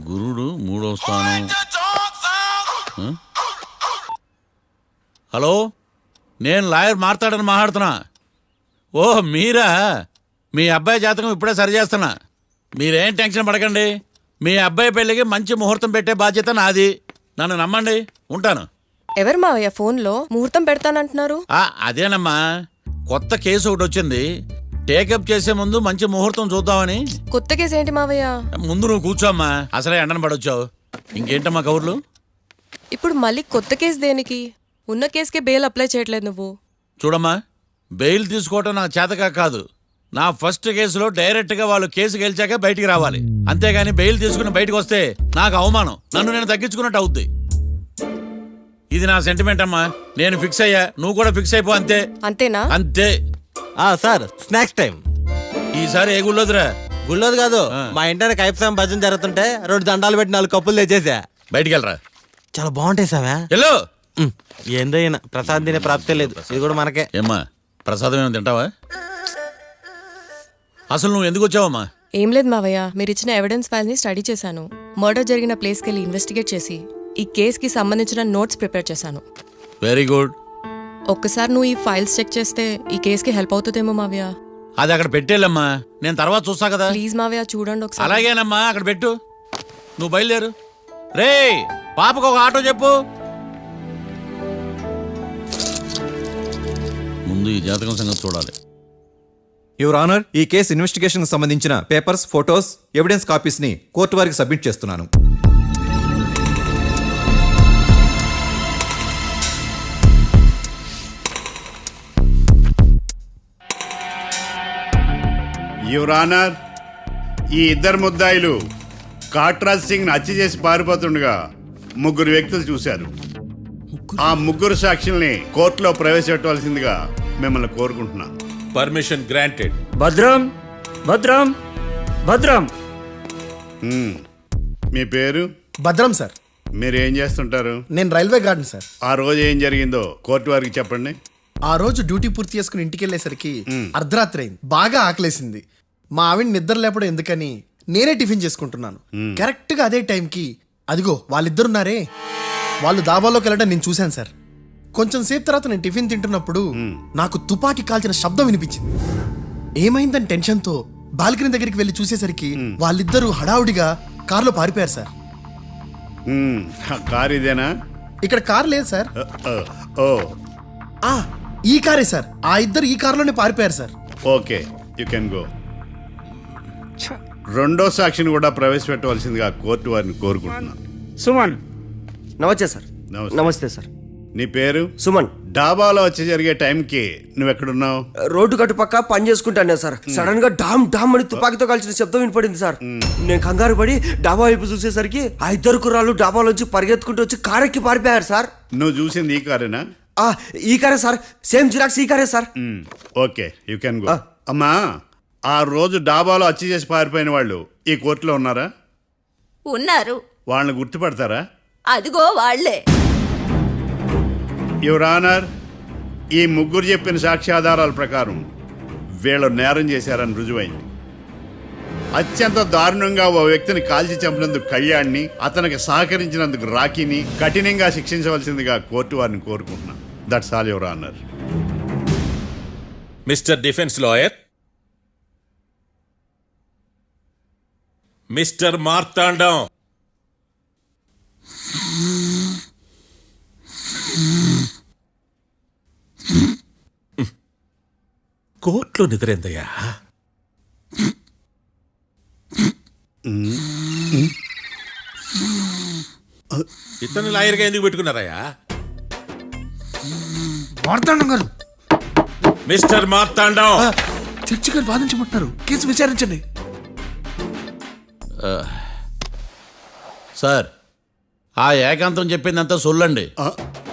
గురుడు మూడో స్థానం. హలో, నేను లాయర్ మాట్లాడుతున్నా. ఓ మీరా? మీ అబ్బాయి జాతకం ఇప్పుడే సరి చేస్తున్నా. మీరేం టెన్షన్ పడకండి. మీ అబ్బాయి పెళ్ళికి మంచి ముహూర్తం పెట్టే బాధ్యత నాది. నన్ను నమ్మండి. ఉంటాను. ఎవరు మావయ్య ఫోన్లో ముహూర్తం పెడతానంటున్నారు? అదేనమ్మా, కొత్త కేసు ఒకటి వచ్చింది. టేకప్ చేసే ముందు మంచి ముహూర్తం చూద్దామని. కొత్త కేసు ఏంటి మావయ్య? ముందు నువ్వు కూర్చోమ్మా, అసలే ఎండను పడొచ్చావు. ఇంకేంటమ్మా కబుర్లు? ఇప్పుడు మళ్ళీ కొత్త కేసు దేనికి? ఉన్న కేసుకే బెయిల్ అప్లై చేయట్లేదు నువ్వు. చూడమ్మా, బెయిల్ తీసుకోవటం నాకు చేతగా కాదు. నా ఫస్ట్ కేసులో డైరెక్ట్గా వాళ్ళు కేసు గెలిచాక బయటికి రావాలి. అంతేగాని బెయిల్ తీసుకుని బయటకు వస్తే నాకు అవమానం. నన్ను నేను తగ్గించుకున్నట్టు అవుద్ది. ఇది నా సెంటిమెంట్ అమ్మా. నేను ఫిక్స్ అయ్యా, నువ్వు కూడా ఫిక్స్ అయిపో. అంతే. అంతేనా? అంతే. Sir, snacks time. ఈసారి ఏ గుళ్ళోదిరా? గుళ్ళోది కాదు, మా ఇంటి కైప్సాం భజన జరుగుతుంటే 2 దండాలు పెట్టి 4 కప్పులు తెచ్చేసా. బయటికి వెళ్ళరా. చాలా బాగుంటాయి సావా. హలో, ఏందో అయినా ప్రసాద్ తినే ప్రాప్తే లేదు. ఇది కూడా మనకే. ఏమ్మా, ప్రసాదం ఏమైనా తింటావా? అసలు నువ్వు ఎందుకు వచ్చావమ్మా? ఏం లేదు మావయ్య, మీరు ఇచ్చిన ఎవిడెన్స్ ఫైల్స్ ని స్టడీ చేశాను. మర్డర్ జరిగిన ప్లేస్కి వెళ్ళి ఇన్వెస్టిగేట్ చేసి ఈ కేసుకి సంబంధించిన నోట్స్ ప్రిపేర్ చేశాను. Very good. ఒక్కసారి నువ్వు ఈ ఫైల్స్ చెక్ చేస్తే ఈ కేసుకి హెల్ప్ అవుతుందేమో మావయ్య. అది అక్కడ పెట్టేళ్ళమ్మా, నేను తర్వాత చూస్తా కదా. ప్లీజ్ మావయ్య, చూడండి ఒకసారి. అలాగేనమ్మా, అక్కడ పెట్టు. నువ్వు బయలుదేరు. రే, పాపకు ఒక ఆటో చెప్పు. ముందు ఈ జాతకం సంగతి చూడాలి. యువర్ ఆనర్, ఈ కేసు ఇన్వెస్టిగేషన్ సంబంధించిన పేపర్స్, ఫోటోస్, ఎవిడెన్స్ కాపీస్ ని కోర్టు వారికి సబ్మిట్ చేస్తున్నాను. యువర్ ఆనర్, ఈ ఇద్దరు ముద్దాయిలు కాట్రాజ్ సింగ్ హత్య చేసి పారిపోతుండగా 3 వ్యక్తులు చూశారు. ఆ 3 సాక్షుల్ని కోర్టులో ప్రవేశపెట్టవలసిందిగా మిమ్మల్ని కోరుకుంటున్నాను. Permission granted. భద్రం భద్రం భద్రం. మీ పేరు? భద్రం సార్. మీరు ఏం చేస్తుంటారు? నేను రైల్వే గార్డెన్ సార్. ఆ రోజు ఏం జరిగిందో కోర్టు వారికి చెప్పండి. ఆ రోజు డ్యూటీ పూర్తి చేసుకుని ఇంటికి వెళ్ళేసరికి అర్ధరాత్రి అయింది. బాగా ఆకలేసింది. మా ఆవిడ నిద్ర లేపడం ఎందుకని నేనే టిఫిన్ చేసుకుంటున్నాను. కరెక్ట్ గా అదే టైంకి అదిగో వాళ్ళిద్దరున్నారే, వాళ్ళు దాబాలోకి వెళ్ళడం నేను చూశాను సార్. కొంచెం సేపు తర్వాత నేను టిఫిన్ తింటున్నప్పుడు నాకు తుపాకీ కాల్చిన శబ్దం వినిపించింది. ఏమైందని టెన్షన్తో బాల్కనీ దగ్గరికి వెళ్ళి చూసేసరికి వాళ్ళిద్దరూ హడావుడిగా కారులో పారిపోయారు సార్. కారు ఇదేనా? ఇక్కడ కారు లేదు సార్. ఓ, ఈ కారే సార్. ఆ ఇద్దరు ఈ కారులోనే పారిపోయారు sir. Okay, you can go. రెండో సాక్షిని కూడా ప్రవేశపెట్టవలసిందిగా కోర్టు వారిని కోరుకుంటున్నాను. సుమన్. నమస్తే సార్. నమస్తే సార్. నీ పేరు? సుమన్. డాబాలో వచ్చి జరిగే టైంకి నువ్వు ఎక్కడున్నావు? రోడ్డు కట్టు పక్క పని చేసుకుంటాను సార్. సడన్ గా డామ్ డామ్ అని తుపాకీతో కాల్చిన శబ్దం వినపడింది సార్. నేను కంగారు పడి డాబా వైపు చూసేసరికి ఆ 2 కుర్రాళ్ళు డాబాలోంచి పరిగెత్తుకుంటూ వచ్చి కారెక్కి పారిపోయారు సార్. నువ్వు చూసింది ఈ కారేనా? ఈ కారే సార్. సేమ్ జిరాక్స్ ఈ కారే sir. Okay, you can go. అమ్మా, ఆ రోజు డాబాలో హత్య చేసి పారిపోయిన వాళ్ళు ఈ కోర్టులో ఉన్నారా? ఉన్నారు. వాళ్ళని గుర్తుపడతారా? అదిగో వాళ్లే. యువర్ ఆనర్, ఈ 3 చెప్పిన సాక్ష్యాధారాల ప్రకారం వీళ్ళు నేరం చేశారని రుజువైంది. అత్యంత దారుణంగా ఓ వ్యక్తిని కాల్చి చంపినందుకు కళ్యాణ్ని, అతనికి సహకరించినందుకు రాకీని కఠినంగా శిక్షించవలసిందిగా కోర్టు వారిని కోరుకుంటున్నాను. That's all your honour. Mister defence lawyer, mister Marthandam, కోర్టులో నిద్రేందయ్యా? ఇతను లాయర్గా ఎందుకు పెట్టుకున్నారయ్యా? మార్తాండం గారు. మిస్టర్ మార్తాండం, చర్చి గారు వాదించమంటున్నారు. కేసు విచారించండి. సార్, ఆ ఏకాంతం చెప్పిందంతా సొల్లండి.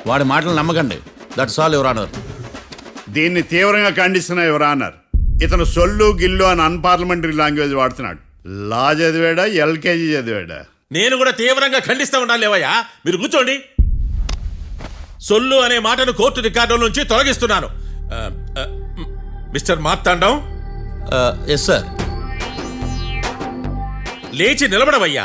వాడి మాటలు నమ్మకండి. That's all your honour. దీన్ని తీవ్రంగా ఖండిస్తున్నా యువర్ ఆనర్. ఇతను సొల్లు గిల్లు అని అన్పార్లమెంటరీ లాంగ్వేజ్ వాడుతున్నాడు. లా చదివాడా, ఎల్కేజీ చదివాడా? నేను కూడా తీవ్రంగా ఖండిస్తా ఉండాలి. లేవయ్యా, మీరు కూర్చోండి. సొల్లు అనే మాటను కోర్టు రికార్డుల నుంచి తొలగిస్తున్నాను. మిస్టర్ మార్తాండం. Yes sir. లేచి నిలబడవయ్యా.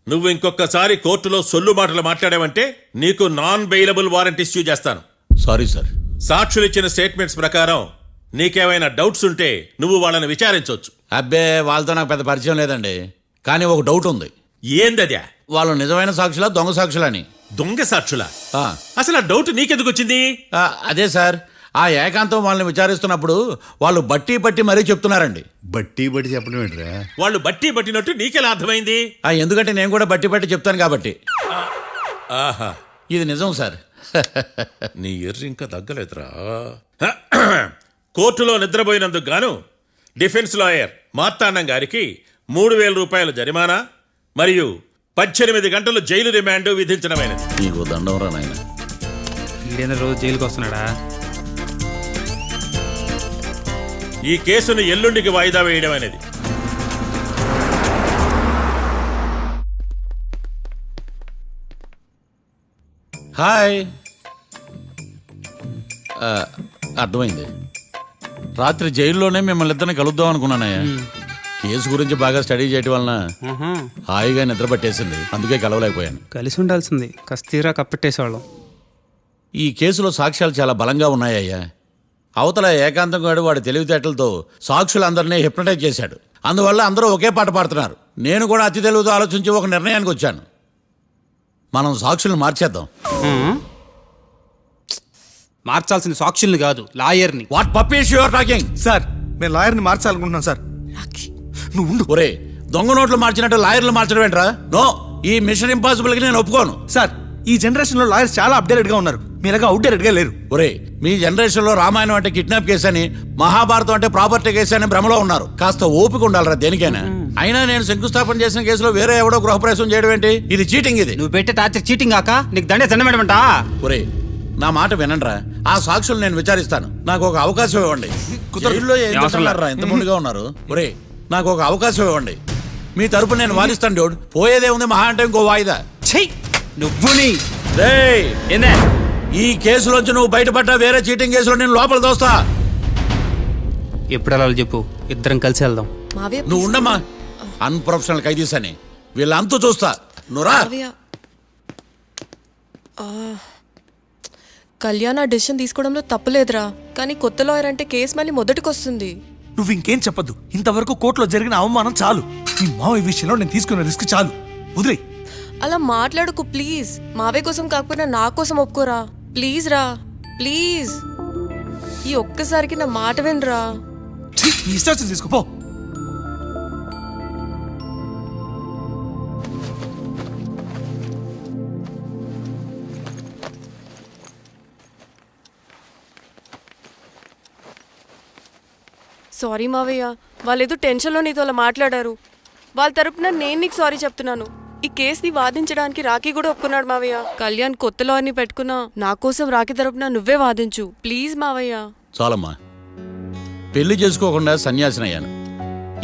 నువ్వు ఇంకొకసారి కోర్టులో సొల్లు మాటలు మాట్లాడావంటే నీకు నాన్ బెయిలబుల్ వారెంట్ ఇష్యూ చేస్తాను. Sorry sir. సాక్షులు ఇచ్చిన స్టేట్మెంట్స్ ప్రకారం నీకేమైనా డౌట్స్ ఉంటే నువ్వు వాళ్ళని విచారించవచ్చు. అబ్బే వాళ్ళతో నాకు పెద్ద పరిచయం లేదండి. కానీ ఒక డౌట్ ఉంది. ఏందద్యా? వాళ్ళు నిజమైన సాక్షులా దొంగ సాక్షులని? దొంగ సాక్షులా? ఆ, అసలు ఆ డౌట్ నీకెందుకు వచ్చింది? అదే సార్, ఆ ఏకాంతం వాళ్ళని విచారిస్తున్నప్పుడు వాళ్ళు బట్టి పట్టి మరీ చెప్తున్నారండి. బట్టి చెప్పడం ఏంట్రా? వాళ్ళు బట్టి పట్టినట్టు నీకెలా అర్థమైంది? ఎందుకంటే నేను కూడా బట్టి పట్టి చెప్తాను కాబట్టి. ఆహా, ఇది నిజం సార్. నీ ఎర్రి ఇంకా తగ్గలేదురా. కోర్టులో నిద్రపోయినందుకు గాను డిఫెన్స్ లాయర్ మార్తాండం గారికి 3,000 రూపాయల జరిమానా మరియు 18 గంటలు జైలు రిమాండ్ విధించడమైనది. నీకు దండం రా నాయన. ఈడైనా రోజు జైలుకి వస్తున్నాడా? ఈ కేసును ఎల్లుండికి వాయిదా వేయడం అనేది. హాయ్. అర్థమైంది. రాత్రి జైల్లోనే మిమ్మల్ని ఇద్దరిని కలుద్దాం అనుకున్నానయ్యా. కేసు గురించి బాగా స్టడీ చేయటం వలన హాయిగా నిద్ర పట్టేసింది. అందుకే కలవలేకపోయాను. కలిసి ఉండాల్సింది. కస్తీరా కప్పెట్టేసేవాళ్ళం. ఈ కేసులో సాక్ష్యాలు చాలా బలంగా ఉన్నాయ్యా. అవతల ఏకాంతం గాడు వాడి తెలివితేటలతో సాక్షులందరినీ హిప్నటైజ్ చేశాడు. అందువల్ల అందరూ ఒకే పాట పాడుతున్నారు. నేను కూడా అతి తెలివితో ఆలోచించి ఒక నిర్ణయానికి వచ్చాను. మనం సాక్షులను మార్చేద్దాం. మార్చాల్సింది సాక్షుల్ని కాదు, లాయర్ని. What puppies you are talking? Sir మేము లాయర్ని మార్చాలనుకుంటున్నాం సార్. నువ్వు ఉండు. ఒరే, దొంగ నోట్లు మార్చినట్టు లాయర్లు మార్చడం ఏంట్రా? నో, ఈ మిషన్ ఇంపాసిబుల్ కి నేను ఒప్పుకోను. సార్ ఈ జనరేషన్ లో లాయర్స్ చాలా అప్డేటెడ్ గా ఉన్నారు. మీరుగా అవుట్డేటెడ్ గా లేరు. ఒరే, మీ జనరేషన్ లో రామాయణం అంటే కిడ్నాప్ కేసు అని, మహాభారతం అంటే ప్రాపర్టీ కేసు అని భ్రమలో ఉన్నారు. కాస్త ఓపిక ఉండాలరా దేనికైనా. అయినా నేను శంకుస్థాపన చేసిన కేసులో వేరే ఎవడో గృహప్రవేశం చేయడం ఏంటి? ఇది చీటింగ్. ఇది నువ్వు పెట్టే టార్చర్ చీటింగ్ కాక నీకు దండే దండమేడమంటా? ఒరే, నా మాట వినండిరా. ఆ సాక్షులు నేను విచారిస్తాను. నాకు ఒక అవకాశం ఇవ్వండి. జైల్లో ఏం చేస్తున్నారా ఇంత ముందుగా ఉన్నారు? ఒరే, నాకు ఒక అవకాశం ఇవ్వండి. మీ తరపు నేను వాదిస్తాను. డోడ్ పోయేదే ఉంది, మహా అంటే ఇంకో వాయిదా. నువ్వు రేయ్, ఏందే ఈ కేసులోంచి నువ్వు బయటపడ్డా వేరే చీటింగ్ కేసులో నేను లోపల దోస్తా. ఎప్పుడు అలా చెప్పు, ఇద్దరం కలిసి వెళ్దాం. మావయ్య నువ్వు ఉండమ్మా. అన్ప్రొఫెషనల్ ఖైదీస్ అని వీళ్ళంతా చూస్తా. నువ్వురా. మావయ్య, కళ్యాణ్ ఆ డెసిషన్ తీసుకోవడంలో తప్పులేదురా. కానీ కొత్త లాయర్ అంటే కేసు మళ్ళీ మొదటికి వస్తుంది. నువ్వు ఇంకేం చెప్పద్దు. ఇంతవరకు కోర్టులో జరిగిన అవమానం చాలు. ఈ మావయ్య విషయంలో నేను తీసుకున్న రిస్క్ చాలు. వదిలే. అలా మాట్లాడుకు ప్లీజ్. మావయ్య కోసం కాకపోయినా నా కోసం ఒప్పుకోరా ప్లీజ్ రా, ప్లీజ్. ఈ ఒక్కసారికి నా మాట వినరా. ఈ ఇష్టం తీసుకోపో. సారీ మావయ్య, వాళ్ళేదో టెన్షన్లో నీతో అలా మాట్లాడారు. వాళ్ళ తరపున నేను నీకు సారీ చెప్తున్నాను. ఈ కేసుని వాదించడానికి రాఖీ కూడా ఒప్పుకున్నాడు మావయ్య. కళ్యాణ్ కొత్త లాయర్ని పెట్టుకున్నా నా కోసం రాఖీ తరపున నువ్వే వాదించు ప్లీజ్ మావయ్య. చాలమ్మా. పెళ్లి చేసుకోకుండా సన్యాసినయ్యాను.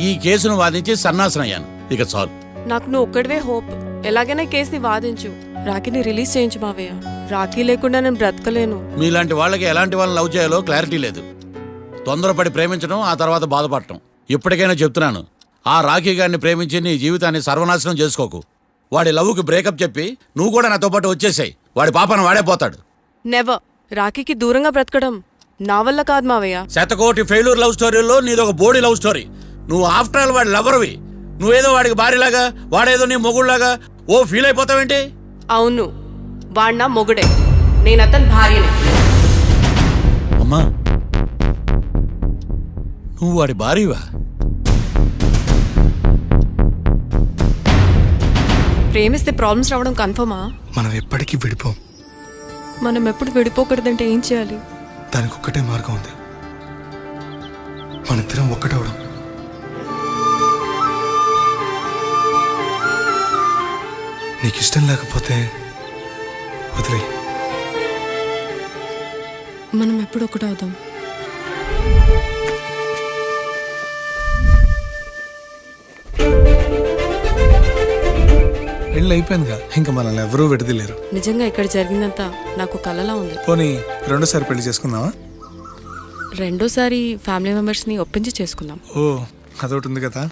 ఈ కేసును వాదించి సన్నాసనయ్యాను. ఇక చాలు. నాకు నువ్వు ఒక్కడివే హోప్. ఎలాగైనా కేసుని వాదించు. రాఖీని రిలీజ్ చేయించు మావయ్య. రాఖీ లేకుండా నేను బ్రతకలేను. మీలాంటి వాళ్ళకి ఎలాంటి వాళ్ళని లవ్ చేయాలో క్లారిటీ లేదు. తొందరపడి ప్రేమించడం, ఆ తర్వాత బాధపడటం. ఇప్పటికైనా చెప్తున్నాను, ఆ రాఖీ గారిని ప్రేమించి నీ జీవితాన్ని సర్వనాశనం చేసుకోకు. వాడి లవ్కి బ్రేకప్ చెప్పి నువ్వు కూడా నాతో పాటు వచ్చేసాయి. వాడి పాపను వాడే పోతాడు. నెవర్. రాఖీకి దూరంగా బ్రతకడం నా వల్ల కాదు మావయ్య. శతకోటి ఫెయిల్యూర్ లవ్ స్టోరీలో నీదొక బోడీ లవ్ స్టోరీ. నువ్వు ఆఫ్టర్ ఆల్ వాడి లవర్వి. నువ్వేదో వాడికి భార్యలాగా, వాడేదో నీ మొగుడులాగా ఓ ఫీల్ అయిపోతావేంటి? అవును, వాడు నా మొగుడే, నేను అతని భార్యని. అమ్మా, నువ్వు వాడి భార్యవా? ప్రేమిస్తే ప్రాబ్లమ్స్ రావడం కన్ఫర్మా? మనం ఎప్పటికీ విడిపోం. మనం ఎప్పుడు విడిపోకూడదంటే ఏం చేయాలి? దానికి ఒక్కటే మార్గం ఉంది. మనిద్దరం ఒక్కటవడం. నీకు ఇష్టం లేకపోతే వదిలే. మనం ఎప్పుడు ఒకటవుదాం. పెళ్ళి అయిపోయిందిగా, ఇంకా మనల్ని ఎవరూ విడదలేరు. నిజంగా ఇక్కడ జరిగిందంతా నాకు కలలా ఉంది. పోనీ రెండోసారి పెళ్లి చేసుకుందామా? రెండోసారి ఫ్యామిలీ మెంబర్స్ని ఒప్పించి చేసుకుందాం. ఓ అదొకటి ఉంది కదా.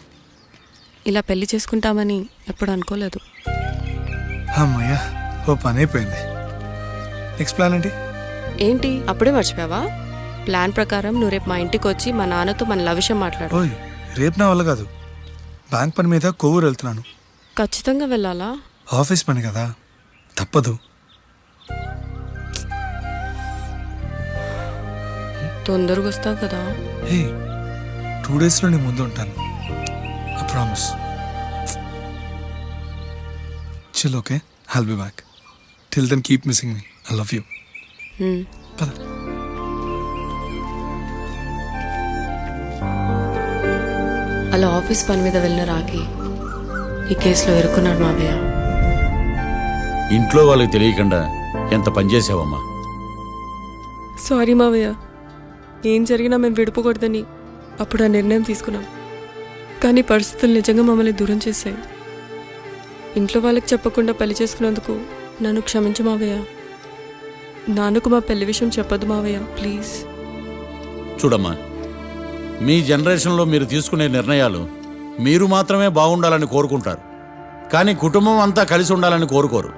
ఇలా పెళ్లి చేసుకుంటామని ఎప్పుడు అనుకోలేదు. అమ్మయ్యా, ఓ పని అయిపోయింది. నెక్స్ట్ ప్లాన్ ఏంటి? ఏంటి అప్పుడే మర్చిపోయావా? ప్లాన్ ప్రకారం నువ్వు రేపు మా ఇంటికి వచ్చి మా నాన్నతో మన లవ్ విషయం మాట్లాడు. ఓయ్, రేపు నా వల్ల కాదు. బ్యాంక్ పని మీద కొవ్వూరు వెళ్తున్నాను. ఖచ్చితంగా వెళ్ళాలా? ఆఫీస్ పని కదా, తప్పదు. తొందరగా వస్తావు కదా. హే, 2 డేస్లో నేను ముందు ఉంటాను. I promise. Chill, okay? I'll be back. Till then keep missing me. I love you. పద. అలా ఆఫీస్ పని మీద వెళ్ళిన రాకి ఈ కేసులో ఇరుక్కున్నాడు మావయ్య. ఇంట్లో వాళ్ళకి తెలియకుండా ఎంత పనిచేసావమ్మా. సారీ మావయ్య, ఏం జరిగినా మేము విడిపోకూడదని అప్పుడు ఆ నిర్ణయం తీసుకున్నాం. కానీ పరిస్థితులు నిజంగా మమ్మల్ని దూరం చేశాయి. ఇంట్లో వాళ్ళకి చెప్పకుండా పెళ్లి చేసుకున్నందుకు నన్ను క్షమించు మావయ్య. నాన్నకు మా పెళ్లి విషయం చెప్పొద్దు మావయ్య, ప్లీజ్. చూడమ్మా, మీ జనరేషన్లో మీరు తీసుకునే నిర్ణయాలు మీరు మాత్రమే బాగుండాలని కోరుకుంటారు, కానీ కుటుంబం అంతా కలిసి ఉండాలని కోరుకోరు.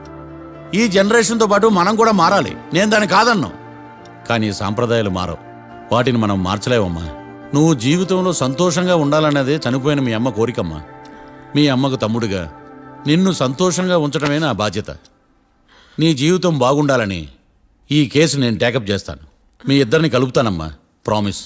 ఈ జనరేషన్తో పాటు మనం కూడా మారాలి. నేను దాన్ని కాదన్నాం, కానీ సాంప్రదాయాలు మారవు. వాటిని మనం మార్చలేవమ్మా. నువ్వు జీవితంలో సంతోషంగా ఉండాలన్నదే చనిపోయిన మీ అమ్మ కోరికమ్మా. మీ అమ్మకు తమ్ముడిగా నిన్ను సంతోషంగా ఉంచడమే నా బాధ్యత. నీ జీవితం బాగుండాలని ఈ కేసు నేను టేకప్ చేస్తాను. మీ ఇద్దరిని కలుపుతానమ్మా, ప్రామిస్.